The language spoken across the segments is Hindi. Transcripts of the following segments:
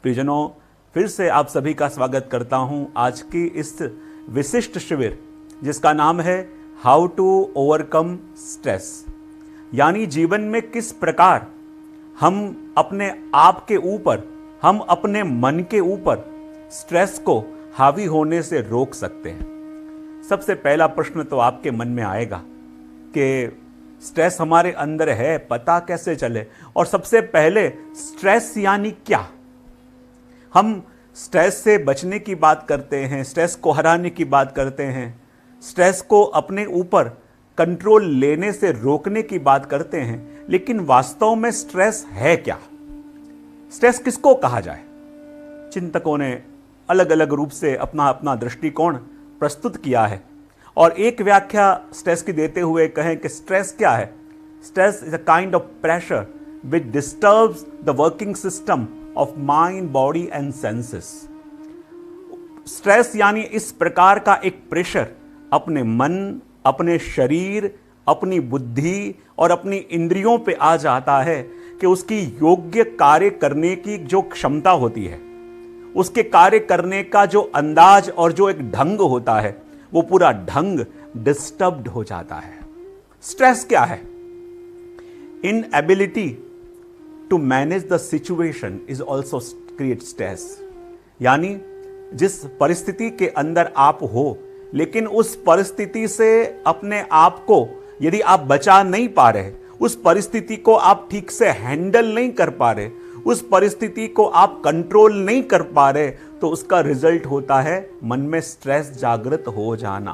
प्रियजनों, फिर से आप सभी का स्वागत करता हूं आज की इस विशिष्ट शिविर जिसका नाम है हाउ टू ओवरकम स्ट्रेस। यानी जीवन में किस प्रकार हम अपने आप के ऊपर, हम अपने मन के ऊपर स्ट्रेस को हावी होने से रोक सकते हैं। सबसे पहला प्रश्न तो आपके मन में आएगा कि स्ट्रेस हमारे अंदर है, पता कैसे चले। और सबसे पहले स्ट्रेस यानी क्या। हम स्ट्रेस से बचने की बात करते हैं, स्ट्रेस को हराने की बात करते हैं, स्ट्रेस को अपने ऊपर कंट्रोल लेने से रोकने की बात करते हैं, लेकिन वास्तव में स्ट्रेस है क्या। स्ट्रेस किसको कहा जाए। चिंतकों ने अलग अलग रूप से अपना अपना दृष्टिकोण प्रस्तुत किया है और एक व्याख्या स्ट्रेस की देते हुए कहें कि स्ट्रेस क्या है। Stress is a kind of pressure which disturbs the working system of mind, body and senses. Stress यानी इस प्रकार का एक प्रेशर अपने मन, अपने शरीर, अपनी बुद्धि और अपनी इंद्रियों पे आ जाता है कि उसकी योग्य कार्य करने की जो क्षमता होती है, उसके कार्य करने का जो अंदाज और जो एक ढंग होता है, वो पूरा ढंग डिस्टर्ब्ड हो जाता है। स्ट्रेस क्या है। Inability to manage the situation is also create stress. यानी जिस परिस्थिति के अंदर आप हो, लेकिन उस परिस्थिति से अपने आप को यदि आप बचा नहीं पा रहे, उस परिस्थिति को आप ठीक से हैंडल नहीं कर पा रहे, उस परिस्थिति को आप कंट्रोल नहीं कर पा रहे, तो उसका रिजल्ट होता है मन में स्ट्रेस जागृत हो जाना।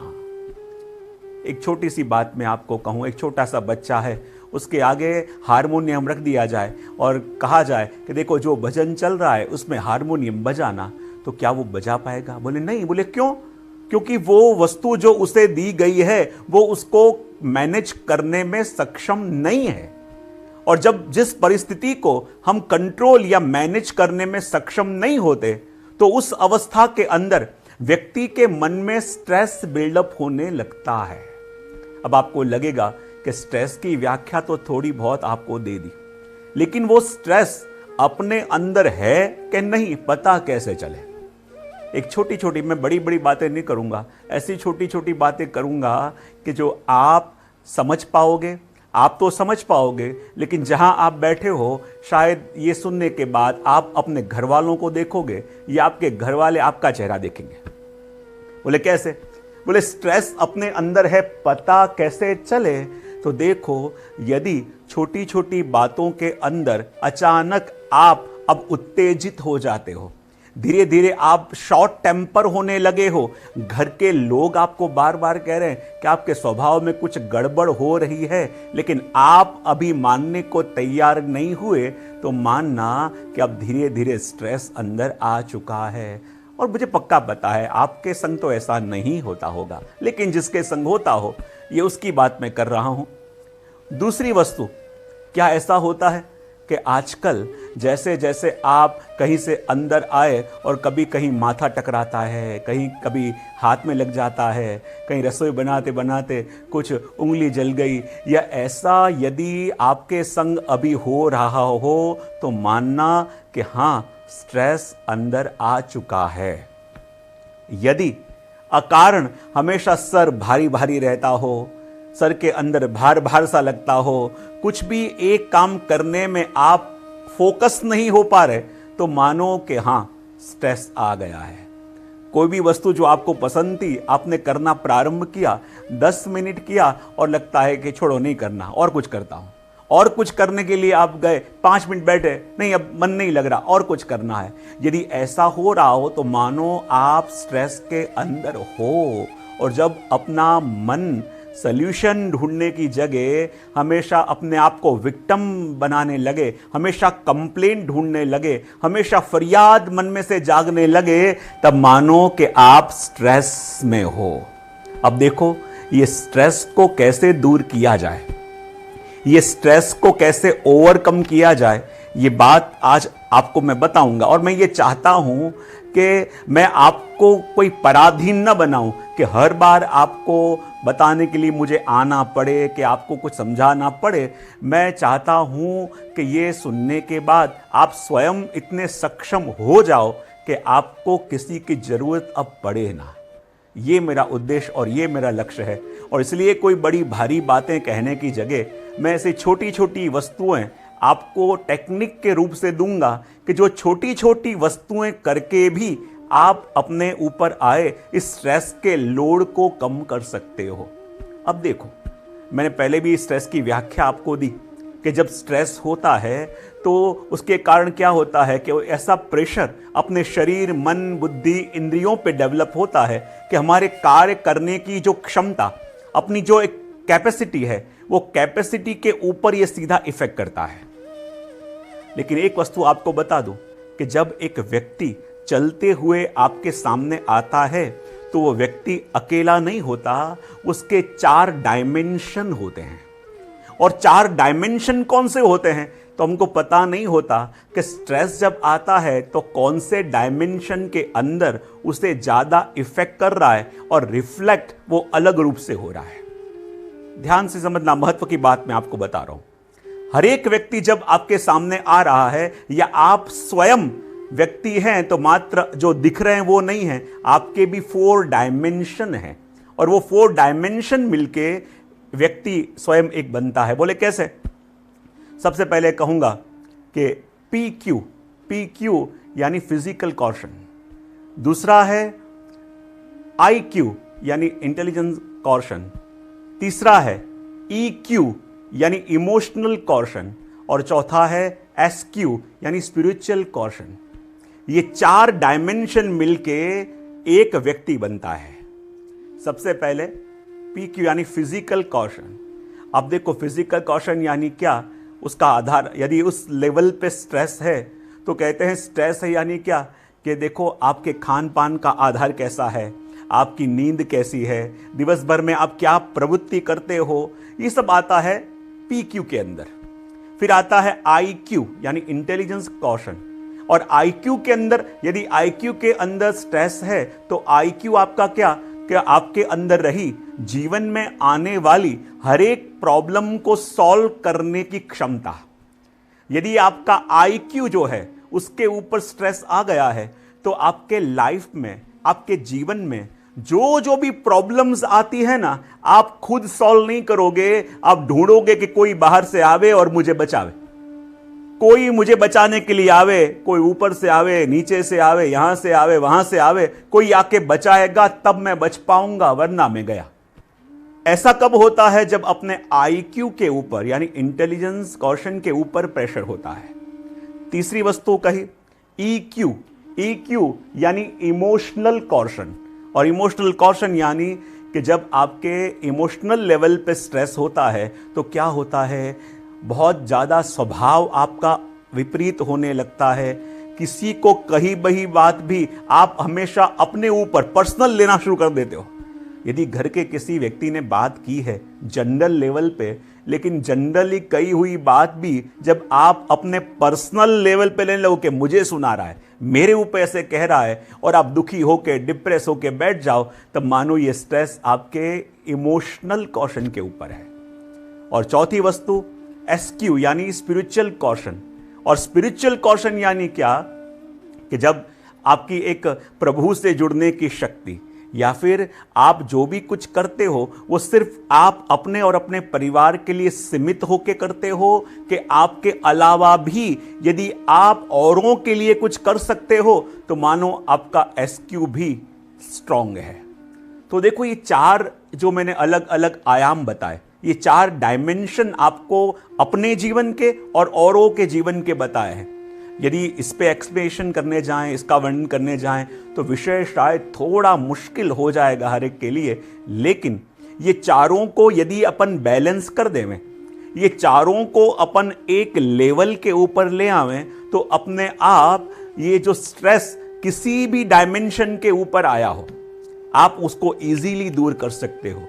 एक छोटी सी बात मैं आपको कहूं, एक छोटा सा बच्चा है, उसके आगे हारमोनियम रख दिया जाए और कहा जाए कि देखो जो भजन चल रहा है उसमें हारमोनियम बजाना, तो क्या वो बजा पाएगा। बोले नहीं। बोले क्यों। क्योंकि वो वस्तु जो उसे दी गई है वो उसको मैनेज करने में सक्षम नहीं है। और जब जिस परिस्थिति को हम कंट्रोल या मैनेज करने में सक्षम नहीं होते, तो उस अवस्था के अंदर व्यक्ति के मन में स्ट्रेस बिल्डअप होने लगता है। अब आपको लगेगा कि स्ट्रेस की व्याख्या तो थोड़ी बहुत आपको दे दी, लेकिन वो स्ट्रेस अपने अंदर है कि नहीं, पता कैसे चले। एक छोटी छोटी, मैं बड़ी बड़ी बातें नहीं करूंगा, ऐसी छोटी छोटी बातें करूंगा कि जो आप समझ पाओगे। आप तो समझ पाओगे, लेकिन जहां आप बैठे हो, शायद ये सुनने के बाद आप अपने घर वालों को देखोगे या आपके घर वाले आपका चेहरा देखेंगे। बोले कैसे। बोले स्ट्रेस अपने अंदर है, पता कैसे चले। तो देखो, यदि छोटी छोटी बातों के अंदर अचानक आप अब उत्तेजित हो जाते हो, धीरे धीरे आप शॉर्ट टेम्पर होने लगे हो, घर के लोग आपको बार बार कह रहे हैं कि आपके स्वभाव में कुछ गड़बड़ हो रही है, लेकिन आप अभी मानने को तैयार नहीं हुए, तो मानना कि अब धीरे धीरे स्ट्रेस अंदर आ चुका है। और मुझे पक्का पता है आपके संग तो ऐसा नहीं होता होगा, लेकिन जिसके संग होता हो, ये उसकी बात मैं कर रहा हूं। दूसरी वस्तु, क्या ऐसा होता है कि आजकल जैसे जैसे आप कहीं से अंदर आए और कभी कहीं माथा टकराता है, कहीं कभी हाथ में लग जाता है, कहीं रसोई बनाते बनाते कुछ उंगली जल गई, या ऐसा यदि आपके संग अभी हो रहा हो, तो मानना कि हाँ, स्ट्रेस अंदर आ चुका है। यदि अकारण हमेशा सर भारी भारी रहता हो, सर के अंदर भार भार सा लगता हो, कुछ भी एक काम करने में आप फोकस नहीं हो पा रहे, तो मानो कि हाँ, स्ट्रेस आ गया है। कोई भी वस्तु जो आपको पसंद थी, आपने करना प्रारंभ किया, 10 मिनट किया और लगता है कि छोड़ो, नहीं करना, और कुछ करता हूं। और कुछ करने के लिए आप गए, 5 मिनट बैठे, नहीं अब मन नहीं लग रहा, और कुछ करना है। यदि ऐसा हो रहा हो, तो मानो आप स्ट्रेस के अंदर हो। और जब अपना मन सल्यूशन ढूंढने की जगह हमेशा अपने आप को विक्टिम बनाने लगे, हमेशा कंप्लेंट ढूंढने लगे, हमेशा फरियाद मन में से जागने लगे, तब मानो कि आप स्ट्रेस में हो। अब देखो, ये स्ट्रेस को कैसे दूर किया जाए, ये स्ट्रेस को कैसे ओवरकम किया जाए, ये बात आज आपको मैं बताऊंगा, और मैं ये चाहता हूं कि मैं आपको कोई पराधीन न बनाऊं कि हर बार आपको बताने के लिए मुझे आना पड़े, कि आपको कुछ समझाना पड़े। मैं चाहता हूं कि ये सुनने के बाद आप स्वयं इतने सक्षम हो जाओ कि आपको किसी की जरूरत अब पड़े ना। ये मेरा उद्देश्य और ये मेरा लक्ष्य है। और इसलिए कोई बड़ी भारी बातें कहने की जगह मैं ऐसी छोटी छोटी वस्तुएं आपको टेक्निक के रूप से दूंगा कि जो छोटी छोटी वस्तुएं करके भी आप अपने ऊपर आए इस स्ट्रेस के लोड को कम कर सकते हो। अब देखो, मैंने पहले भी स्ट्रेस की व्याख्या आपको दी कि जब स्ट्रेस होता है तो उसके कारण क्या होता है कि ऐसा प्रेशर अपने शरीर, मन, बुद्धि, इंद्रियों पे डेवलप होता है कि हमारे कार्य करने की जो क्षमता, अपनी जो एक कैपेसिटी है, वो कैपेसिटी के ऊपर ये सीधा इफेक्ट करता है। लेकिन एक वस्तु आपको बता दूं कि जब एक व्यक्ति चलते हुए आपके सामने आता है तो वो व्यक्ति अकेला नहीं होता, उसके 4 डायमेंशन होते हैं। और 4 डायमेंशन कौन से होते हैं तो हमको पता नहीं होता कि स्ट्रेस जब आता है तो कौन से डायमेंशन के अंदर उसे ज्यादा इफेक्ट कर रहा है और रिफ्लेक्ट वो अलग रूप से हो रहा है। ध्यान से समझना, महत्व की बात मैं आपको बता रहा हूं। हर एक व्यक्ति जब आपके सामने आ रहा है या आप स्वयं व्यक्ति हैं तो मात्र जो दिख रहे हैं वो नहीं है, आपके भी 4 डायमेंशन हैं। और वो 4 डायमेंशन मिलके व्यक्ति स्वयं एक बनता है। बोले कैसे? सबसे पहले कहूंगा कि PQ यानी फिजिकल कॉशन, दूसरा है IQ यानी इंटेलिजेंस कॉशन, तीसरा है EQ यानी इमोशनल कॉशन, और चौथा है SQ यानी स्पिरिचुअल कॉशन। ये 4 डायमेंशन मिलके एक व्यक्ति बनता है। सबसे पहले PQ यानी फिजिकल कॉशन। अब देखो, फिजिकल कॉशन यानी क्या? उसका आधार, यदि उस लेवल पे स्ट्रेस है तो कहते हैं स्ट्रेस है यानी क्या कि देखो आपके खान पान का आधार कैसा है, आपकी नींद कैसी है, दिवस भर में आप क्या प्रवृत्ति करते हो, ये सब आता है PQ के अंदर। फिर आता है IQ यानी इंटेलिजेंस कॉशन, और IQ के अंदर, यदि IQ के अंदर स्ट्रेस है तो IQ आपका क्या कि आपके अंदर रही जीवन में आने वाली हर एक प्रॉब्लम को सॉल्व करने की क्षमता। यदि आपका IQ जो है उसके ऊपर स्ट्रेस आ गया है तो आपके लाइफ में, आपके जीवन में जो भी प्रॉब्लम्स आती है ना, आप खुद सॉल्व नहीं करोगे, आप ढूंढोगे कि कोई बाहर से आवे और मुझे बचावे, कोई मुझे बचाने के लिए आवे, कोई ऊपर से आवे, नीचे से आवे, यहां से आवे, वहां से आवे, कोई आके बचाएगा तब मैं बच पाऊंगा, वरना मैं गया। ऐसा कब होता है? जब अपने IQ के ऊपर यानी इंटेलिजेंस कॉशन के ऊपर प्रेशर होता है। तीसरी वस्तु कही EQ यानी इमोशनल कॉशन, और इमोशनल कॉशन यानी कि जब आपके इमोशनल लेवल पे स्ट्रेस होता है तो क्या होता है, बहुत ज़्यादा स्वभाव आपका विपरीत होने लगता है। किसी को कही बही बात भी आप हमेशा अपने ऊपर पर्सनल लेना शुरू कर देते हो। यदि घर के किसी व्यक्ति ने बात की है जनरल लेवल पे, लेकिन जनरली कही हुई बात भी जब आप अपने पर्सनल लेवल पे लेने लगो कि मुझे सुना रहा है, मेरे ऊपर ऐसे कह रहा है, और आप दुखी होके, डिप्रेस होके बैठ जाओ, तब मानो ये स्ट्रेस आपके इमोशनल कॉशन के ऊपर है। और चौथी वस्तु SQ यानी स्पिरिचुअल कॉशन, और स्पिरिचुअल कॉशन यानी क्या कि जब आपकी एक प्रभु से जुड़ने की शक्ति, या फिर आप जो भी कुछ करते हो वो सिर्फ आप अपने और अपने परिवार के लिए सीमित होकर करते हो, कि आपके अलावा भी यदि आप औरों के लिए कुछ कर सकते हो तो मानो आपका SQ भी स्ट्रांग है। तो देखो, ये 4 जो मैंने अलग अलग आयाम बताए, ये 4 डायमेंशन आपको अपने जीवन के और औरों के जीवन के बताए हैं। यदि इस पे एक्सप्लेनेशन करने जाएं, इसका वर्णन करने जाएं तो विषय शायद थोड़ा मुश्किल हो जाएगा हर एक के लिए। लेकिन ये चारों को यदि अपन बैलेंस कर देवें, ये चारों को अपन एक लेवल के ऊपर ले आवें, तो अपने आप ये जो स्ट्रेस किसी भी डायमेंशन के ऊपर आया हो, आप उसको इजीली दूर कर सकते हो।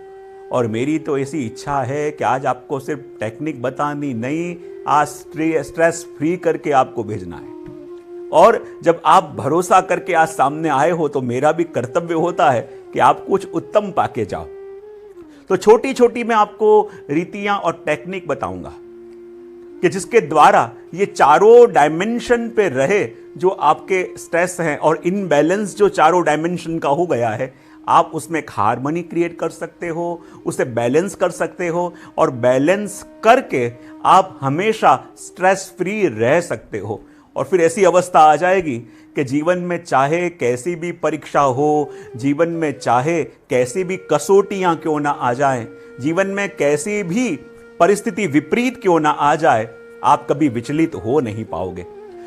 और मेरी तो ऐसी इच्छा है कि आज आपको सिर्फ टेक्निक बतानी नहीं, आज स्ट्रेस फ्री करके आपको भेजना है। और जब आप भरोसा करके आज सामने आए हो तो मेरा भी कर्तव्य होता है कि आप कुछ उत्तम पाके जाओ। तो छोटी छोटी मैं आपको रीतियां और टेक्निक बताऊंगा कि जिसके द्वारा ये चारों डायमेंशन पे रहे, जो आपके स्ट्रेस हैं और इनबैलेंस जो चारों डायमेंशन का हो गया है, आप उसमें एक हार्मनी क्रिएट कर सकते हो, उसे बैलेंस कर सकते हो और बैलेंस करके आप हमेशा स्ट्रेस फ्री रह सकते हो। और फिर ऐसी अवस्था आ जाएगी कि जीवन में चाहे कैसी भी परीक्षा हो, जीवन में चाहे कैसी भी कसौटियां क्यों ना आ जाएं, जीवन में कैसी भी परिस्थिति विपरीत क्यों ना आ जाए, आप कभी विचलित हो नहीं पाओगे।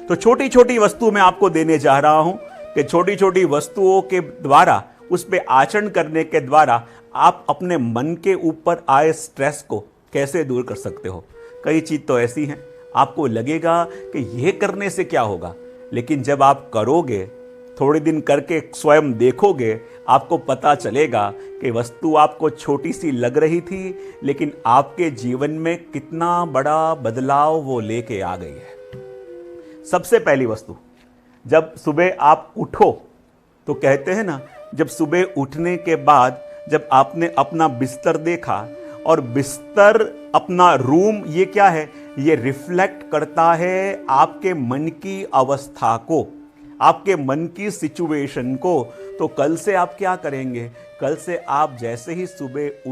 तो छोटी छोटी वस्तु मैं आपको देने जा रहा हूं कि छोटी छोटी वस्तुओं के द्वारा, उस पे आचरण करने के द्वारा आप अपने मन के ऊपर आए स्ट्रेस को कैसे दूर कर सकते हो। कई चीज तो ऐसी हैं आपको लगेगा कि यह करने से क्या होगा, लेकिन जब आप करोगे, थोड़े दिन करके स्वयं देखोगे, आपको पता चलेगा कि वस्तु आपको छोटी सी लग रही थी, लेकिन आपके जीवन में कितना बड़ा बदलाव वो लेके आ गई है। सबसे पहली वस्तु, जब सुबह आप उठो तो कहते हैं ना, जब सुबह उठने के बाद जब आपने अपना बिस्तर देखा, और बिस्तर अपना रूम, ये क्या है, ये रिफ्लेक्ट करता है आपके मन की अवस्था को, आपके मन की सिचुएशन को। तो कल से आप क्या करेंगे, कल से आप जैसे ही सुबह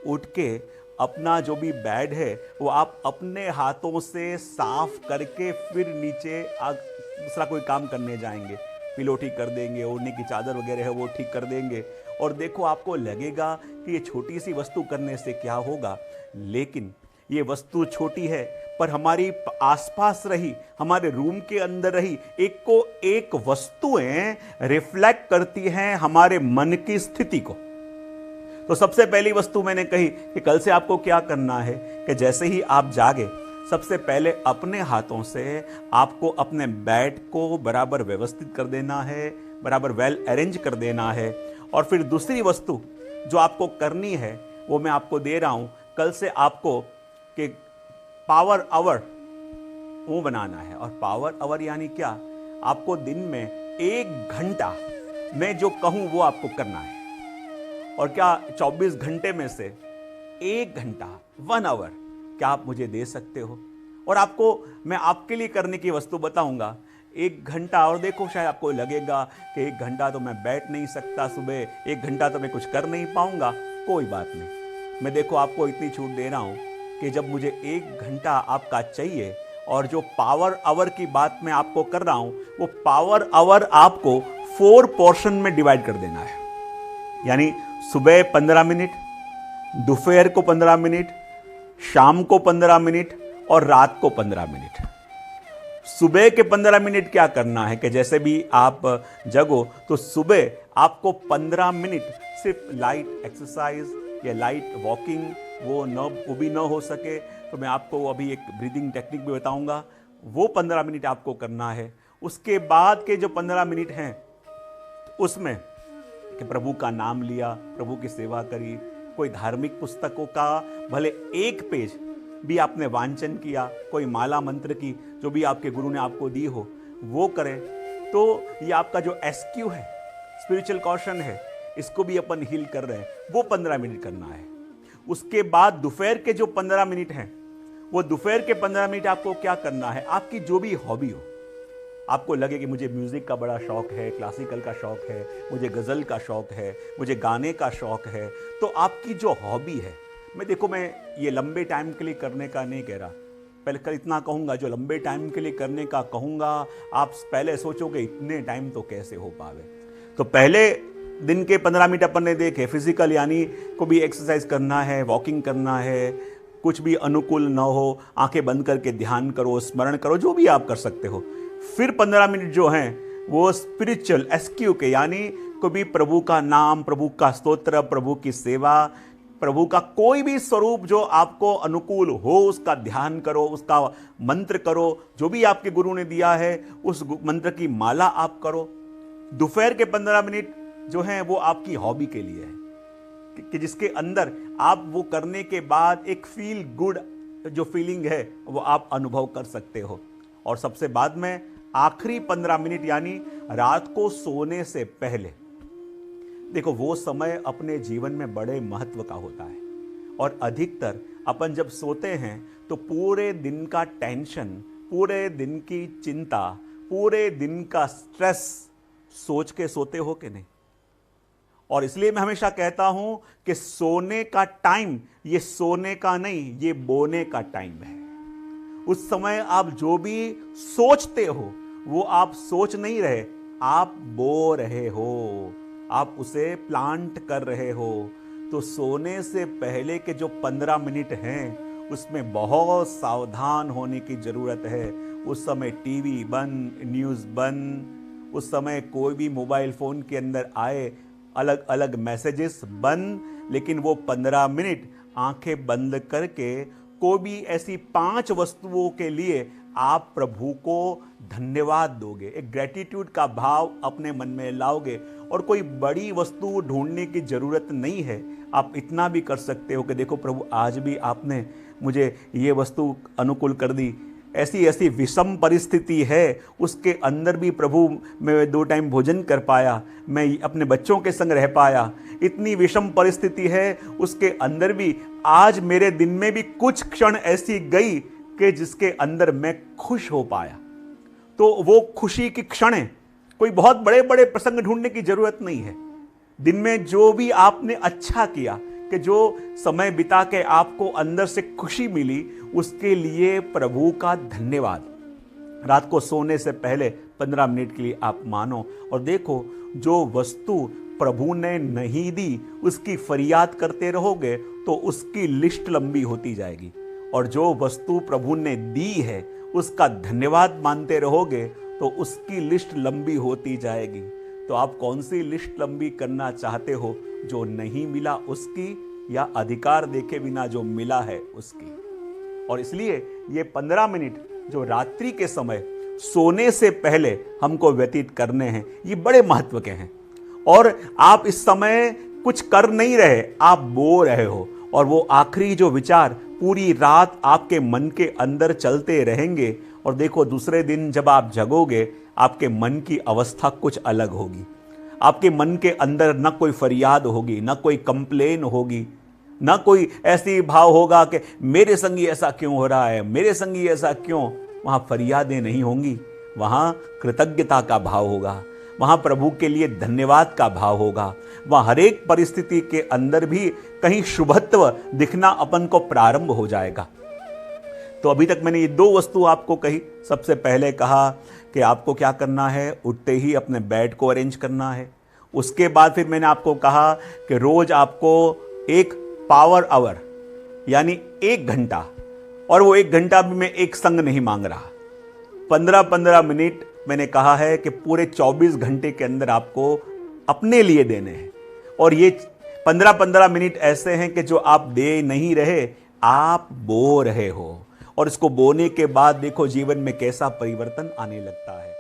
उठ के अपना जो भी बेड है वो आप अपने हाथों से साफ करके फिर नीचे दूसरा कोई काम करने जाएंगे, पिलो ठीक कर देंगे, ओढ़ने की चादर वगैरह है वो ठीक कर देंगे। और देखो आपको लगेगा कि ये छोटी सी वस्तु करने से क्या होगा, लेकिन ये वस्तु छोटी है पर हमारी आसपास रही, हमारे रूम के अंदर रही, एक को एक वस्तुएं रिफ्लेक्ट करती हैं हमारे मन की स्थिति को। तो सबसे पहली वस्तु मैंने कही कि कल से आपको क्या करना है कि जैसे ही आप जागे, सबसे पहले अपने हाथों से आपको अपने बेड को बराबर व्यवस्थित कर देना है, बराबर वेल अरेंज कर देना है। और फिर दूसरी वस्तु जो आपको करनी है वो मैं आपको दे रहा हूं, कल से आपको कि पावर आवर वो बनाना है। और पावर आवर यानी क्या, आपको दिन में 1 घंटा मैं जो कहूं वो आपको करना है। और क्या 24 घंटे में से 1 घंटा 1 आवर क्या आप मुझे दे सकते हो? और आपको मैं आपके लिए करने की वस्तु बताऊंगा, 1 घंटा। और देखो शायद आपको लगेगा कि 1 घंटा तो मैं बैठ नहीं सकता, सुबह 1 घंटा तो मैं कुछ कर नहीं पाऊंगा। कोई बात नहीं, मैं देखो आपको इतनी छूट दे रहा हूं कि जब मुझे 1 घंटा आपका चाहिए, और जो पावर आवर की बात मैं आपको कर रहा हूं, वो पावर आवर आपको 4 पोर्शन में डिवाइड कर देना है। यानी सुबह 15 मिनट, दोपहर को 15 मिनट, शाम को 15 मिनट और रात को 15 मिनट। सुबह के 15 मिनट क्या करना है कि जैसे भी आप जगो तो सुबह आपको 15 मिनट सिर्फ लाइट एक्सरसाइज या लाइट वॉकिंग, वो भी ना हो सके तो मैं आपको अभी एक ब्रीदिंग टेक्निक भी बताऊंगा, वो 15 मिनट आपको करना है। उसके बाद के जो 15 मिनट हैं उसमें कि प्रभु का नाम लिया, प्रभु की सेवा करी, कोई धार्मिक पुस्तकों का भले 1 पेज भी आपने वांचन किया, कोई माला मंत्र की जो भी आपके गुरु ने आपको दी हो वो करें। तो ये आपका जो एसक्यू है, स्पिरिचुअल कॉशन है, इसको भी अपन हील कर रहे हैं, वो 15 मिनट करना है। उसके बाद दोपहर के जो 15 मिनट हैं, वो दोपहर के 15 मिनट आपको क्या करना है, आपकी जो भी हॉबी हो, आपको लगे कि मुझे म्यूजिक का बड़ा शौक है, क्लासिकल का शौक है, मुझे गजल का शौक है, मुझे गाने का शौक है, तो आपकी जो हॉबी है, मैं ये लंबे टाइम के लिए करने का नहीं कह रहा, पहले कल इतना कहूँगा, जो लंबे टाइम के लिए करने का कहूँगा, आप पहले सोचोगे इतने टाइम तो कैसे हो पावे। तो पहले दिन के 15 मिनट अपन ने देखे, फिजिकल यानी को भी एक्सरसाइज करना है, वॉकिंग करना है, कुछ भी अनुकूल ना हो, आंखें बंद करके ध्यान करो, स्मरण करो, जो भी आप कर सकते हो। फिर 15 मिनट जो हैं वो स्पिरिचुअल एसक्यू के, यानी कभी प्रभु का नाम, प्रभु का स्तोत्र, प्रभु की सेवा, प्रभु का कोई भी स्वरूप जो आपको अनुकूल हो उसका ध्यान करो, उसका मंत्र करो, जो भी आपके गुरु ने दिया है उस मंत्र की माला आप करो। दोपहर के 15 मिनट जो हैं वो आपकी हॉबी के लिए है। कि जिसके अंदर आप वो करने के बाद एक फील गुड जो फीलिंग है वो आप अनुभव कर सकते हो। और सबसे बाद में आखिरी 15 मिनट यानी रात को सोने से पहले, देखो वो समय अपने जीवन में बड़े महत्व का होता है। और अधिकतर अपन जब सोते हैं तो पूरे दिन का टेंशन, पूरे दिन की चिंता, पूरे दिन का स्ट्रेस सोच के सोते हो कि नहीं। और इसलिए मैं हमेशा कहता हूं कि सोने का टाइम ये सोने का नहीं, ये बोने का टाइम है। उस समय आप जो भी सोचते हो वो आप सोच नहीं रहे, आप बो रहे हो, आप उसे प्लांट कर रहे हो। तो सोने से पहले के जो 15 मिनट हैं उसमें बहुत सावधान होने की जरूरत है। उस समय टीवी बंद, न्यूज़ बंद, उस समय कोई भी मोबाइल फोन के अंदर आए अलग अलग मैसेजेस बंद। लेकिन वो 15 मिनट आंखें बंद करके कोई भी ऐसी 5 वस्तुओं के लिए आप प्रभु को धन्यवाद दोगे, एक ग्रेटिट्यूड का भाव अपने मन में लाओगे। और कोई बड़ी वस्तु ढूंढने की जरूरत नहीं है, आप इतना भी कर सकते हो कि देखो प्रभु आज भी आपने मुझे ये वस्तु अनुकूल कर दी, ऐसी ऐसी विषम परिस्थिति है उसके अंदर भी प्रभु मैं 2 टाइम भोजन कर पाया, मैं अपने बच्चों के संग रह पाया। इतनी विषम परिस्थिति है उसके अंदर भी आज मेरे दिन में भी कुछ क्षण ऐसी गई कि जिसके अंदर मैं खुश हो पाया। तो वो खुशी की क्षण है, कोई बहुत बड़े बड़े प्रसंग ढूंढने की जरूरत नहीं है। दिन में जो भी आपने अच्छा किया, कि जो समय बिता के आपको अंदर से खुशी मिली, उसके लिए प्रभु का धन्यवाद। रात को सोने से पहले 15 मिनट के लिए आप मानो और देखो जो वस्तु प्रभु ने नहीं दी उसकी फरियाद करते रहोगे तो उसकी लिस्ट लंबी होती जाएगी। और जो वस्तु प्रभु ने दी है उसका धन्यवाद मानते रहोगे तो उसकी लिस्ट लंबी होती जाएगी। तो आप कौन सी लिस्ट लंबी करना चाहते हो, जो नहीं मिला उसकी या अधिकार देखे बिना जो मिला है उसकी। और इसलिए ये 15 मिनट जो रात्रि के समय सोने से पहले हमको व्यतीत करने हैं, ये बड़े महत्व के हैं। और आप इस समय कुछ कर नहीं रहे, आप बो रहे हो। और वो आखिरी जो विचार पूरी रात आपके मन के अंदर चलते रहेंगे। और देखो दूसरे दिन जब आप जगोगे आपके मन की अवस्था कुछ अलग होगी। आपके मन के अंदर न कोई फरियाद होगी, न कोई कंप्लेन होगी, न कोई ऐसी भाव होगा कि मेरे संग ही ऐसा क्यों हो रहा है, मेरे संग ही ऐसा क्यों। वहां फरियादें नहीं होंगी, वहां कृतज्ञता का भाव होगा, वहां प्रभु के लिए धन्यवाद का भाव होगा। वहां हर एक परिस्थिति के अंदर भी कहीं शुभत्व दिखना अपन को प्रारंभ हो जाएगा। तो अभी तक मैंने ये 2 वस्तु आपको कही। सबसे पहले कहा कि आपको क्या करना है, उठते ही अपने बेड को अरेंज करना है। उसके बाद फिर मैंने आपको कहा कि रोज आपको एक पावर आवर यानी 1 घंटा, और वो 1 घंटा भी मैं एक संग नहीं मांग रहा, 15-15 मिनट मैंने कहा है कि पूरे 24 घंटे के अंदर आपको अपने लिए देने हैं। और ये 15-15 मिनट ऐसे हैं कि जो आप दे नहीं रहे, आप बो रहे हो। और इसको बोने के बाद देखो जीवन में कैसा परिवर्तन आने लगता है।